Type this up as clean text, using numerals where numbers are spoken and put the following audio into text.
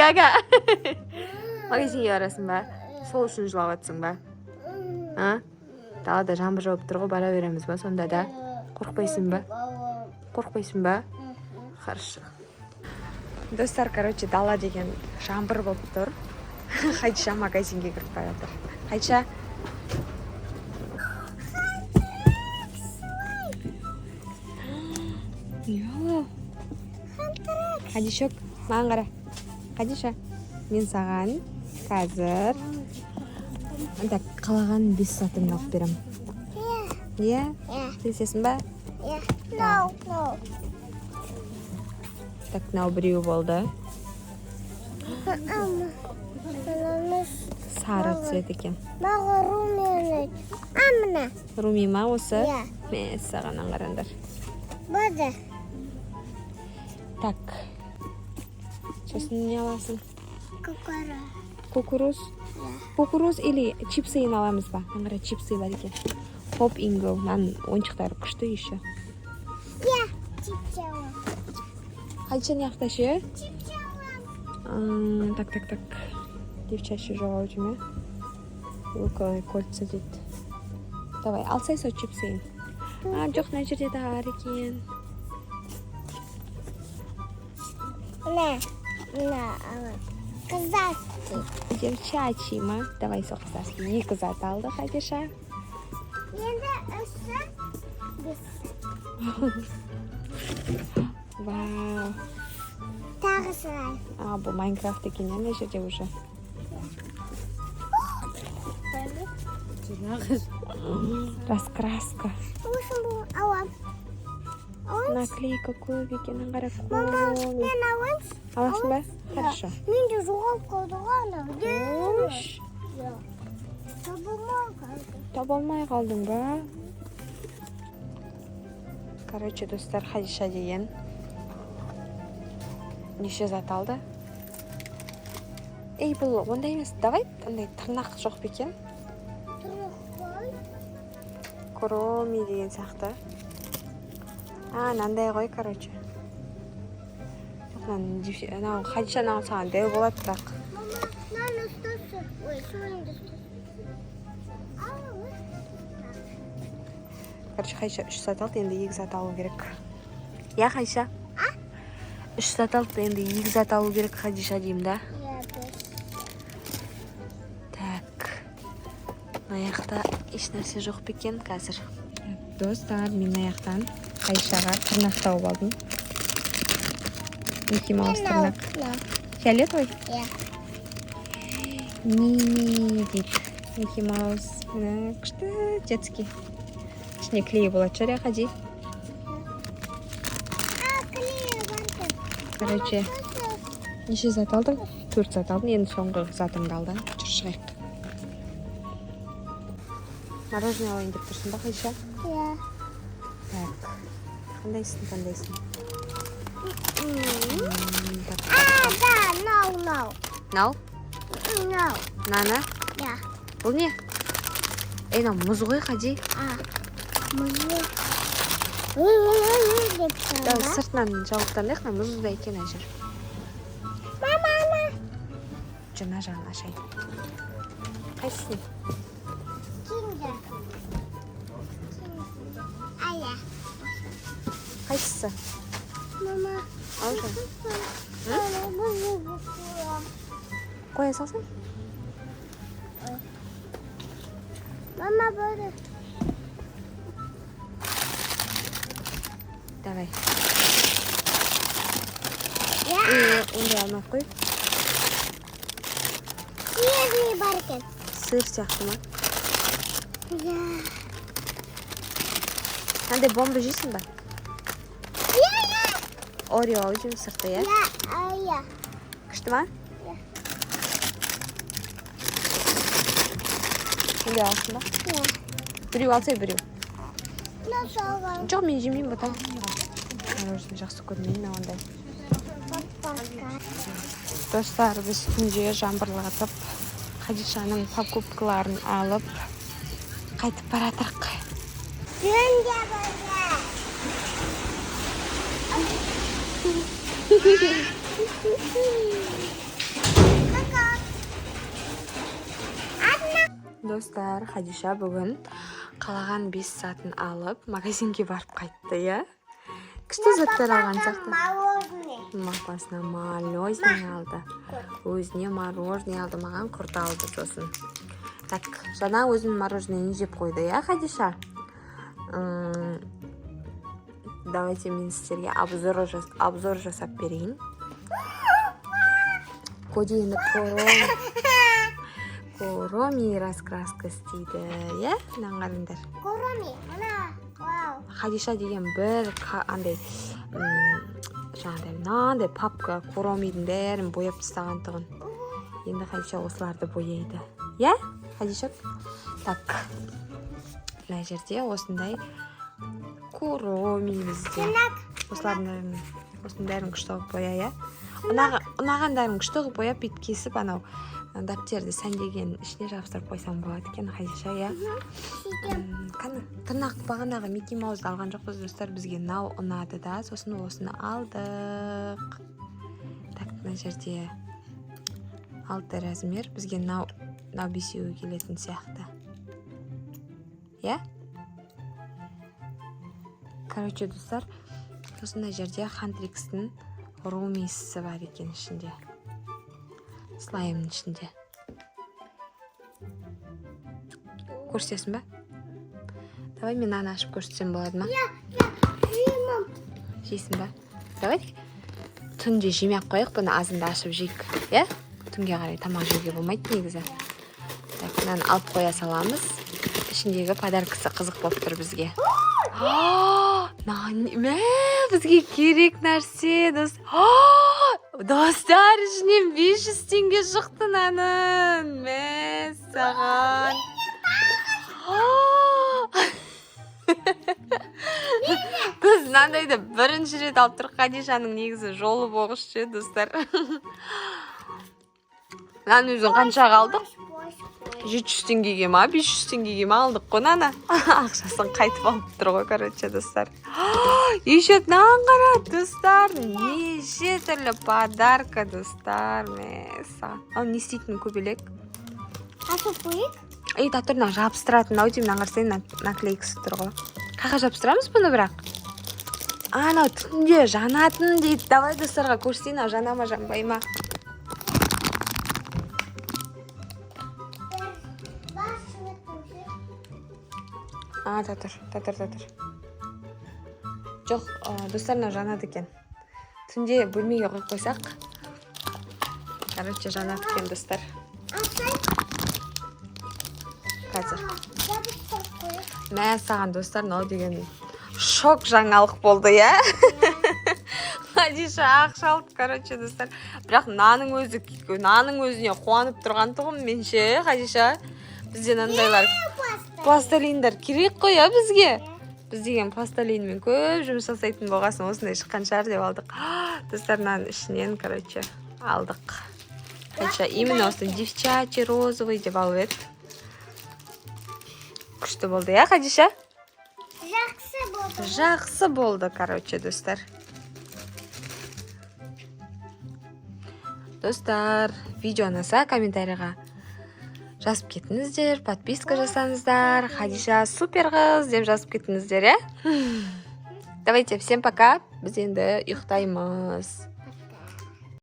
ага. Магазинге барасың ба? Сол үшін жылап жатсың ба? Далада жаңбыр жауып тұр ғой, бара береміз ба сонда да? Қорықпайсың ба? Қорықпайсың ба? Хорошо. Достар, короче, дала деген жаңбыр болып тұр. Қайша магазинге кіріп бара жатыр. Қайша? Қадишок, маған қара. Қадиша, мен саған қазір қалаған 5 сатымды алып берем. Иә? Келісесің ба? No. Так, мынау біреу болды. Сары цвет екен. Маған Руми. Мына. Руми ма осы? Иә. Мен саған қараңдар. Болды. Так. Сосын не аласың? Кукуруз. Кукуруз или чипсыйын аламыз ба? Аңғара чипсы бар екен. Хоп инго. Нан ойыншықтары күшті еще. Иә, чипсы алам. Қайша не ақташы? Чипсы алам. Так. Девчачий жоғау жүме. Луковый кольца дейді. Давай, алсай со чипсыйын. Жоқ, мына жерде де бар екен. Мына алам. Казахский. Девчачий ма? Давай со казахский. 2 зат алды, Қадиша. Енді үсі Вау. тағы сұрай. Бұл Майнкрафт екен, мына жерде уже. Раскраска. Осың бұл алам. Наклейка көп екен, аңғара Мама, көп. мен алам. Аласың ба? Хорошо. Мен де жоғалып қалды ғана. Ош. Таба алмай қалды. Таба алмай қалдың ба? Короче, достар, Қадиша деген неше зат алды? Ей, бұл ондай емес. Давай, ондай тырнақ жоқ бекен. Кроми деген сияқты. Нандай ғой, короче. Жоқ, Қадиша саған дәу болады, бірақ. Мама, нан ұстасы. Ой, суыңды ұстасы. Короче, Қадиша 3 зат алды, енді 2 зат алу керек. Я, Қадиша? 3 зат алды, енді 2 зат алу керек, Қадиша деймін да. Так. Аяқта еш нәрсе жоқ бекен қазір. Достар, мен аяқтан Қадишаға тырнақ тауып алдым. Микки Маус тырнақ. Фиолетовый? Иә. Мини дейді. Микки Маус. Мына күшті детский. Ішіне клей болады шығар, Қади? Клей бар. Короче, неше зат алдың? 4 зат алдың, енді соңғы затыңды алды. Жүр шығайық. Мороженое алайын деп тұрсың ба, Қадиша? Иә. Так. Қандайсың? Да, Нау? Наны? Иә. Бұл не? Мына мұз ғой, Қади. Мұзы. Давай сыртынан жауыптандайық, мұзда екен әжір. Мама. Жына жағын ашайын. Қайсысын? Киндер. Ая. Қайсысы? Мама. Ал жа. Қоя салсың? Мама, болды. Давай. Иә. Ондай алмай қой. Сүйезіне бар екен. Сыр сияқты ма? Иә. Қандай бомба жейсің ба? Иә. Орео жеймін сырты, иә? Иә. Күшті ма? Иә. Ондай алсың ба? Иә. Біреу алса, біреу. Nasıl var? Жоқ, мен жемеймін бұта. Мороженое жақсы көрмеймін ондай. Достар, біз түнде жаңбырлатып, Қадишаның покупкаларын алып, қайтып баратырық. Түнде болды. Достар, Хадиша бүгін қалаған 5 сатын алып, магазинге барып қайтты, я? Күшті заттар алған сияқты. Мапасына мороженое алды. Өзіне мороженое алды, маған құрт алды сосын. Так, жаңа өзінің мороженейін жеп қойды, я, Хадиша? Давайте мен сіздерге обзор жасап берейін. Кодиені Короми раскраска істейді, е? Мынаны қараңдар. Короми, мына, вау. Хадиша деген бір андай мынандай папка коромидің бәрін бояп тастағандығын. Енді Хадиша осыларды бояйды. Е? Хадиша? Так. Мына жерде осындай короми бізде. Осылардың бәрін күшті қылып боя, е? Ұнағандарын күшті қылып бояп бит кесіп анау дәптерді сәндеген ішіне жабыстырып қойсам болады екен, Хадиша, я? Тырнақ бағанағы Микки Маузды алған жоқпыз, достар, бізге мынау ұнады да, сосын осыны алдық. Так, мына жерде 6 размер, бізге мынау бесеуі келетін сияқты. Я? Короче, достар, сосын мына жерде Хантрикстің румисі бар екен ішінде. Слаймның ішінде. Көрсесің ба? Давай мен аны ашып көрсетсем болады ма? Жеймін. Жейсің ба? Давай. Түнде жемей-ақ қойық, бұны азында ашып жейік. Е? Түнге қарай тамақ жеуге болмайды негізі. Так, мынаны алып қоя саламыз. Ішіндегі подаркасы қызық болып тұр бізге. Бізге керек нәрсе, достар, ішінен 500 теңге шықты нанын. Саған. Біз мынандайды бірінші рет алып тұрық, Хадишаның негізі жолы болғышы, достар. Мынаны өзің қанша алдық? 700 теңгеге ма, 500 теңгеге ма алдық қой наны. Ақшасын қайтып алып тұр ғой, короче, достар. Еще мынаған қара, достар. Неше түрлі подарка, достар. Ал не істейтін көбелек? Ашып қойық? Татырына жабыстыратын ау деймін, аңғарсайын наклейкісі тұр ғой. Қаға жабыстырамыз бұны бірақ? Анау түнде жанатын дейді. Давай достарға көрсетейін, жана ма, жанбай ма? Татыр. Жоқ, достарына жанады екен. Түнде бөлмеге қойып қойсақ. Короче, жанады екен, достар. Қазір. Саған, достар, мынау деген шок жаңалық болды, я? Хадиша ақша алды, короче, достар. Бірақ наның өзіне қуанып тұрған тұғым менше, Хадиша. Бізде нандайлар пластилиндар керек қой, я, бізге. Біз деген пластилинмен көп жұмыс жасайтын болғасын, осындай шыққан шығар деп алдық. Достарынан ішінен, короче, алдық. Хадиша именно осы девчачий розовый деп алып еді. Күшті болды, я, Хадиша? Жақсы болды, короче, достар. Достар, видео ұнаса комментарийға жазып кетіңіздер, подписка жасаңыздар. Хадиша супер қыз деп жазып кетіңіздер, е? Давайте, всем пока. Біз енді ұйықтаймыз.